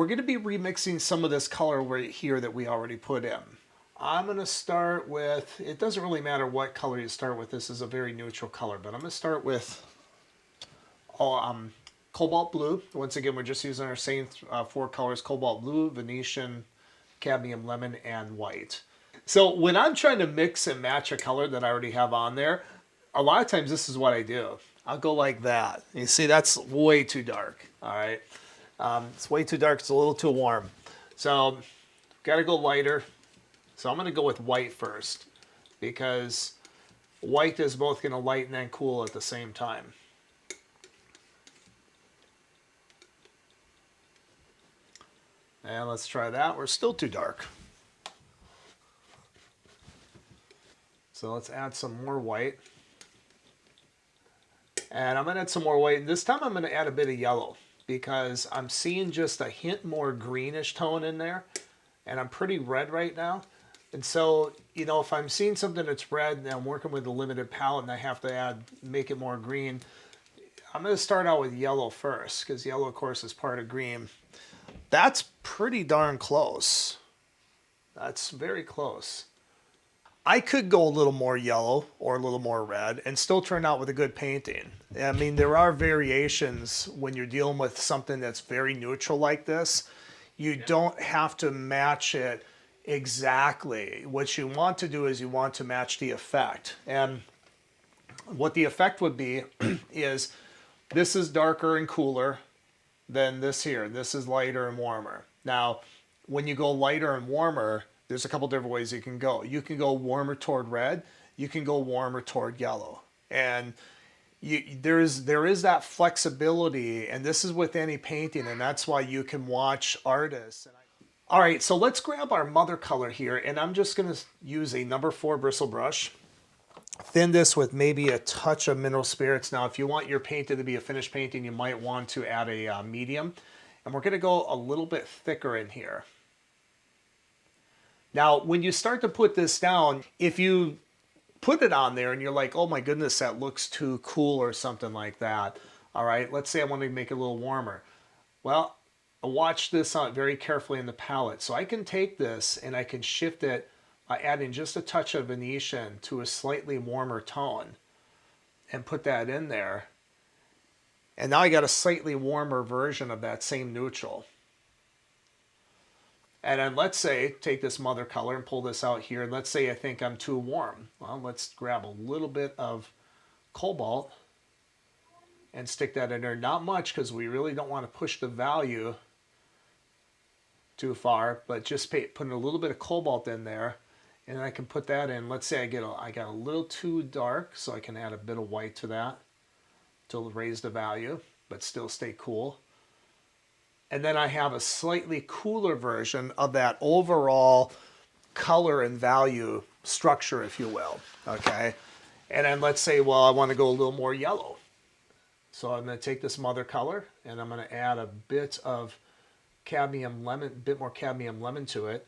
we're going to be remixing some of this color right here that we already put in. I'm going to start with, it doesn't really matter what color you start with. This is a very neutral color, but I'm going to start with cobalt blue. Once again, we're just using our same 4 colors: cobalt blue, Venetian, cadmium lemon, and white. So when I'm trying to mix and match a color that I already have on there, a lot of times this is what I do. I'll go like that. You see, that's way too dark. All right. It's way too dark. It's a little too warm. So got to go lighter. So I'm going to go with white first, because white is both going to lighten and cool at the same time. And let's try that. We're still too dark. So let's add some more white. And I'm going to add some more white. And this time I'm going to add a bit of yellow, because I'm seeing just a hint more greenish tone in there. And I'm pretty red right now. And so, you know, if I'm seeing something that's red and I'm working with a limited palette and I have to make it more green, I'm going to start out with yellow first, because yellow, of course, is part of green. That's pretty darn close. That's very close. I could go a little more yellow or a little more red and still turn out with a good painting. I mean, there are variations when you're dealing with something that's very neutral like this. You don't have to match it exactly. What you want to do is you want to match the effect. And what the effect would be is this is darker and cooler than this here. This is lighter and warmer. Now, when you go lighter and warmer, there's a couple different ways you can go. You can go warmer toward red. You can go warmer toward yellow. And there is that flexibility, and this is with any painting, and that's why you can watch artists. All right, so let's grab our mother color here, and I'm just going to use a number 4 bristle brush. Thin this with maybe a touch of mineral spirits. Now, if you want your painting to be a finished painting, you might want to add a medium. And we're going to go a little bit thicker in here. Now, when you start to put this down, if you put it on there and you're like, oh my goodness, that looks too cool or something like that. All right, let's say I want to make it a little warmer. Well, I watch this out very carefully in the palette. So I can take this and I can shift it by adding just a touch of Venetian to a slightly warmer tone and put that in there. And now I got a slightly warmer version of that same neutral. And then let's say, take this mother color and pull this out here. And let's say I think I'm too warm. Well, let's grab a little bit of cobalt and stick that in there. Not much, because we really don't want to push the value too far, but just putting a little bit of cobalt in there. And I can put that in. Let's say I got a little too dark, so I can add a bit of white to that to raise the value, but still stay cool. And then I have a slightly cooler version of that overall color and value structure, if you will. Okay. And then let's say, well, I want to go a little more yellow. So I'm going to take this mother color and I'm going to add a bit of cadmium lemon, a bit more cadmium lemon to it.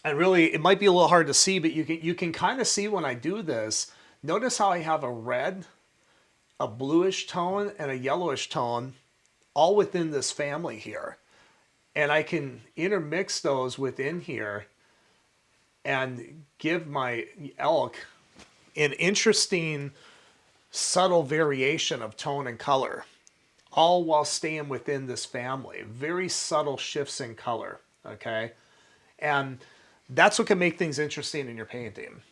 And really, it might be a little hard to see, but you can kind of see when I do this. Notice how I have a red, a bluish tone, and a yellowish tone all within this family here. And I can intermix those within here and give my elk an interesting, subtle variation of tone and color, all while staying within this family. Very subtle shifts in color, okay? And that's what can make things interesting in your painting.